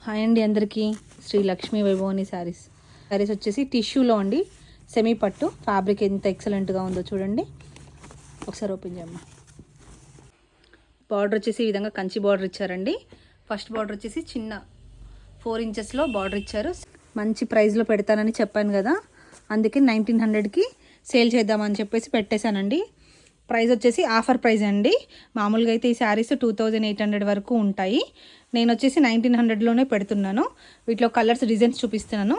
Hi అండి అందరికీ. శ్రీ లక్ష్మీ వైభవని శారీస్ వచ్చేసి టిష్యూలో అండి, సెమీ పట్టు. ఫ్యాబ్రిక్ ఎంత ఎక్సలెంట్గా ఉందో చూడండి. ఒకసారి ఓపెన్ చేయమ్మా. బార్డర్ వచ్చేసి ఈ విధంగా కంచి బార్డర్ ఇచ్చారండి. ఫస్ట్ బార్డర్ వచ్చేసి చిన్న 4 ఇంచెస్లో బార్డర్ ఇచ్చారు. మంచి ప్రైస్లో పెడతానని చెప్పాను కదా, అందుకే 1900కి సేల్ చేద్దామని చెప్పేసి పెట్టేశానండి. ప్రైస్ వచ్చేసి ఆఫర్ ప్రైస్ అండి. మామూలుగా అయితే ఈ శారీస్ 2800 వరకు ఉంటాయి. నేను వచ్చేసి 1900లోనే పెడుతున్నాను. వీటిలో కలర్స్, డిజైన్స్ చూపిస్తున్నాను.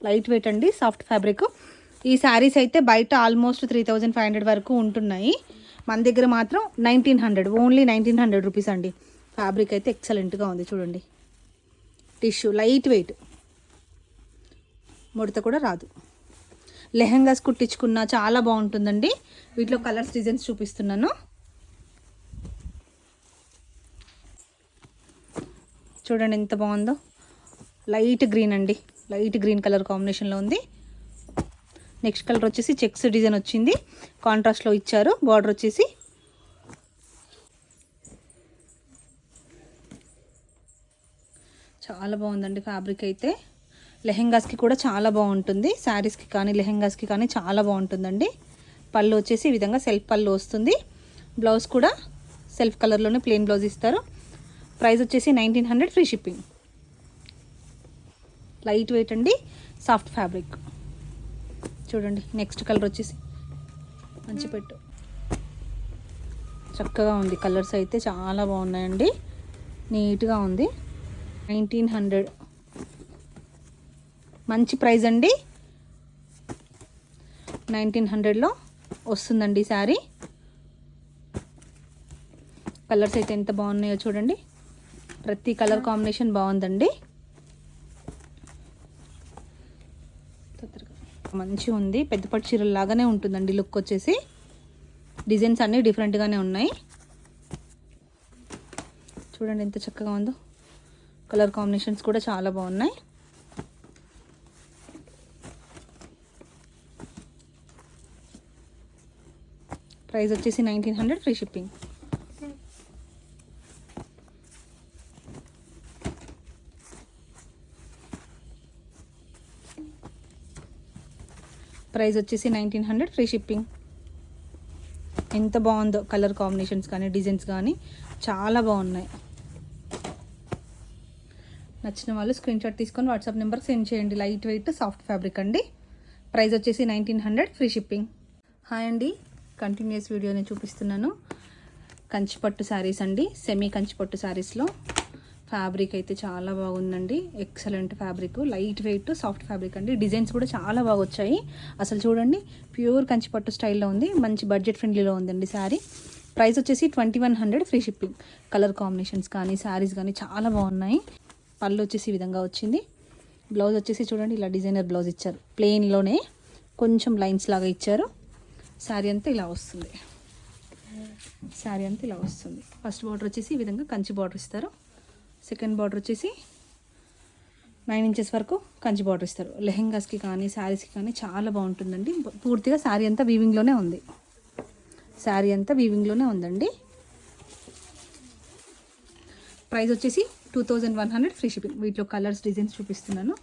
లైట్ వెయిట్ అండి, సాఫ్ట్ ఫ్యాబ్రిక్. ఈ శారీస్ అయితే బయట ఆల్మోస్ట్ 3500 వరకు ఉంటున్నాయి. మన దగ్గర మాత్రం 1900, ఓన్లీ 1900 రూపీస్ అండి. ఫ్యాబ్రిక్ అయితే ఎక్సలెంట్గా ఉంది చూడండి. టిష్యూ లైట్ వెయిట్, ముడత కూడా రాదు. లెహంగాస్ కుట్టించుకున్నా చాలా బాగుంటుందండి. వీటిలో కలర్స్, డిజైన్స్ చూపిస్తున్నాను. చూడండి ఎంత బాగుందో. లైట్ గ్రీన్ అండి, లైట్ గ్రీన్ కలర్ కాంబినేషన్లో ఉంది. నెక్స్ట్ కలర్ వచ్చేసి చెక్స్ డిజైన్ వచ్చింది, కాంట్రాస్ట్లో ఇచ్చారు. బార్డర్ వచ్చేసి చాలా బాగుందండి. ఫ్యాబ్రిక్ అయితే లెహెంగాస్కి కూడా చాలా బాగుంటుంది. శారీస్కి కానీ లెహెంగాస్కి కానీ చాలా బాగుంటుందండి. పళ్ళు వచ్చేసి ఈ విధంగా సెల్ఫ్ పళ్ళు వస్తుంది. బ్లౌజ్ కూడా సెల్ఫ్ కలర్లోనే ప్లెయిన్ బ్లౌజ్ ఇస్తారు. ప్రైస్ వచ్చేసి 1900, ఫ్రీ షిప్పింగ్. లైట్ వెయిట్ అండి, సాఫ్ట్ ఫ్యాబ్రిక్. చూడండి నెక్స్ట్ కలర్ వచ్చేసి మంచి పెట్టు, చక్కగా ఉంది. కలర్స్ అయితే చాలా బాగున్నాయండి, నీట్గా ఉంది. 1900 మంచి ప్రైస్ అండి. 1900లో వస్తుందండి శారీ. కలర్స్ అయితే ఎంత బాగున్నాయో చూడండి. ప్రతి కలర్ కాంబినేషన్ బాగుందండి. మంచిగా ఉంది. పెద్దపట్టు చీరల లాగానే ఉంటుందండి లుక్ వచ్చేసి. డిజైన్స్ అన్నీ డిఫరెంట్గానే ఉన్నాయి. చూడండి ఎంత చక్కగా ఉందో. కలర్ కాంబినేషన్స్ కూడా చాలా బాగున్నాయి. ప్రైస్ వచ్చేసి 1900, ఫ్రీ షిప్పింగ్. ప్రైస్ వచ్చేసి 1900, ఫ్రీ షిప్పింగ్. ఎంత బాగుందో. కలర్ కాంబినేషన్స్ కానీ డిజైన్స్ కానీ చాలా బాగున్నాయి. నచ్చిన వాళ్ళు స్క్రీన్ షాట్ తీసుకొని వాట్సాప్ నెంబర్కి సెండ్ చేయండి. లైట్ వెయిట్, సాఫ్ట్ ఫ్యాబ్రిక్ అండి. ప్రైస్ వచ్చేసి 1900, ఫ్రీ షిప్పింగ్. హాయ్ అండి, కంటిన్యూస్ వీడియోని చూపిస్తున్నాను. కంచిపట్టు శారీస్ అండి, సెమీ కంచిపట్టు శారీస్లో ఫ్యాబ్రిక్ అయితే చాలా బాగుందండి. Excellent fabric, light weight, soft fabric అండి. డిజైన్స్ కూడా చాలా బాగా వచ్చాయి. అసలు చూడండి, ప్యూర్ కంచిపట్టు స్టైల్లో ఉంది. మంచి బడ్జెట్ ఫ్రెండ్లీలో ఉందండి శారీ. ప్రైస్ వచ్చేసి 2100, ఫ్రీ షిప్పింగ్. కలర్ కాంబినేషన్స్ కానీ శారీస్ కానీ చాలా బాగున్నాయి. పళ్ళు వచ్చేసి ఈ విధంగా వచ్చింది. బ్లౌజ్ వచ్చేసి చూడండి, ఇలా డిజైనర్ బ్లౌజ్ ఇచ్చారు. ప్లెయిన్లోనే కొంచెం లైన్స్ లాగా ఇచ్చారు. శారీ అంతా ఇలా వస్తుంది. శారీ అంతా ఇలా వస్తుంది. ఫస్ట్ బార్డర్ వచ్చేసి ఈ విధంగా కంచి బార్డర్ ఇస్తారు. సెకండ్ బార్డర్ వచ్చేసి 9 ఇంచెస్ వరకు కంచి బార్డర్ ఇస్తారు. లెహెంగాస్కి కానీ శారీస్కి కానీ చాలా బాగుంటుందండి. పూర్తిగా శారీ అంతా వీవింగ్లోనే ఉంది. శారీ అంతా వీవింగ్లోనే ఉందండి. ప్రైస్ వచ్చేసి 2100, ఫ్రీ షిప్పింగ్. వీటిలో కలర్స్, డిజైన్స్ చూపిస్తున్నాను.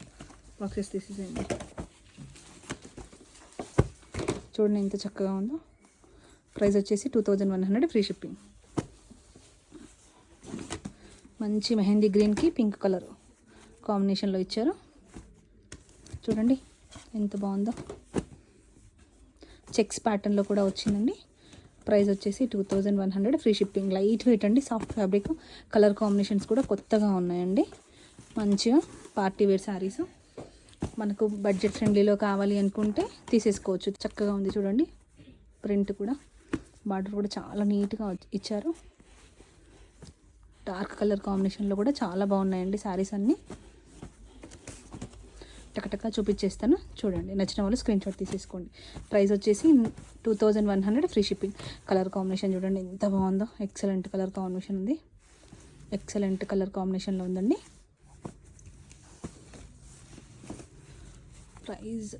బాక్సెస్ తీసేసేయండి. చూడండి ఎంత చక్కగా ఉందో. ప్రైస్ వచ్చేసి 2100, ఫ్రీ షిప్పింగ్. మంచి మెహందీ గ్రీన్కి పింక్ కలర్ కాంబినేషన్లో ఇచ్చారు. చూడండి ఎంత బాగుందో. చెక్స్ ప్యాటర్న్లో కూడా వచ్చిందండి. ప్రైస్ వచ్చేసి 2100, ఫ్రీ షిప్పింగ్. లైట్ వెయిట్ అండి, సాఫ్ట్ ఫ్యాబ్రిక్. కలర్ కాంబినేషన్స్ కూడా కొత్తగా ఉన్నాయండి. మంచిగా పార్టీ వేర్ శారీస్. మనకు బడ్జెట్ ఫ్రెండ్లీలో కావాలి అనుకుంటే తీసేసుకోవచ్చు. చక్కగా ఉంది చూడండి. ప్రింట్ కూడా, బార్డర్ కూడా చాలా నీట్గా ఇచ్చారు. డార్క్ కలర్ కాంబినేషన్లో కూడా చాలా బాగున్నాయండి శారీస్ అన్నీ. టకటకా చూపించేస్తాను చూడండి. నచ్చిన వాళ్ళు స్క్రీన్ షాట్ తీసేసుకోండి. ప్రైస్ వచ్చేసి 2100, ఫ్రీ షిప్పింగ్. కలర్ కాంబినేషన్ చూడండి ఎంత బాగుందో. ఎక్సలెంట్ కలర్ కాంబినేషన్ ఉంది. ఎక్సలెంట్ కలర్ కాంబినేషన్లో ఉందండి. ప్రైస్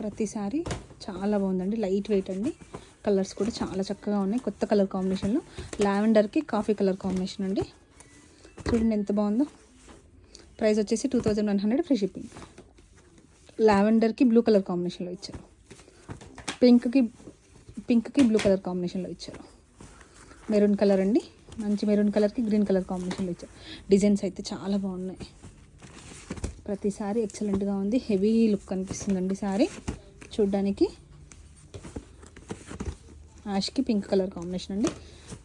ప్రతిసారి చాలా బాగుందండి, లైట్ వెయిట్ అండి. కలర్స్ కూడా చాలా చక్కగా ఉన్నాయి, కొత్త కలర్ కాంబినేషన్లో. లావెండర్కి కాఫీ కలర్ కాంబినేషన్ అండి. చూడండి ఎంత బాగుందో. ప్రైస్ వచ్చేసి 2100 ఫ్రీ షిప్పింగ్. లావెండర్కి బ్లూ కలర్ కాంబినేషన్లో ఇచ్చారు, పింక్కి బ్లూ కలర్ కాంబినేషన్లో ఇచ్చారు. మెరూన్ కలర్ అండి, మంచి మెరూన్ కలర్కి గ్రీన్ కలర్ కాంబినేషన్లో ఇచ్చారు. డిజైన్స్ అయితే చాలా బాగున్నాయి. ప్రతిసారి ఎక్సలెంట్గా ఉంది, హెవీ లుక్ అనిపిస్తుందండి సారీ చూడ్డానికి. యాష్కి పింక్ కలర్ కాంబినేషన్ అండి.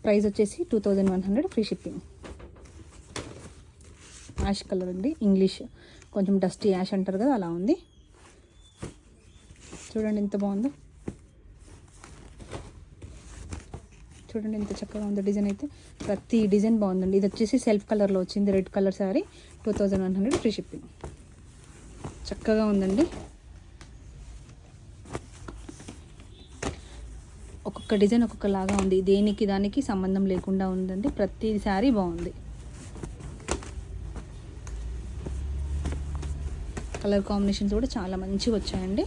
ప్రైస్ వచ్చేసి 2100 ఫ్రీ షిప్పింగ్. యాష్ కలర్ అండి, ఇంగ్లీష్ కొంచెం డస్టీ యాష్ అంటారు కదా, అలా ఉంది. చూడండి ఎంత బాగుందో, చూడండి ఎంత చక్కగా ఉందో డిజైన్ అయితే. ప్రతి డిజైన్ బాగుందండి. ఇది వచ్చేసి సెల్ఫ్ కలర్లో వచ్చింది, red colour sari. 2100 free shipping. చక్కగా ఉందండి. ఒక్కొక్క డిజైన్ ఒక్కొక్కలాగా ఉంది, దేనికి దానికి సంబంధం లేకుండా ఉందండి. ప్రతి శారీ బాగుంది. కలర్ కాంబినేషన్స్ కూడా చాలా మంచిగా వచ్చాయండి.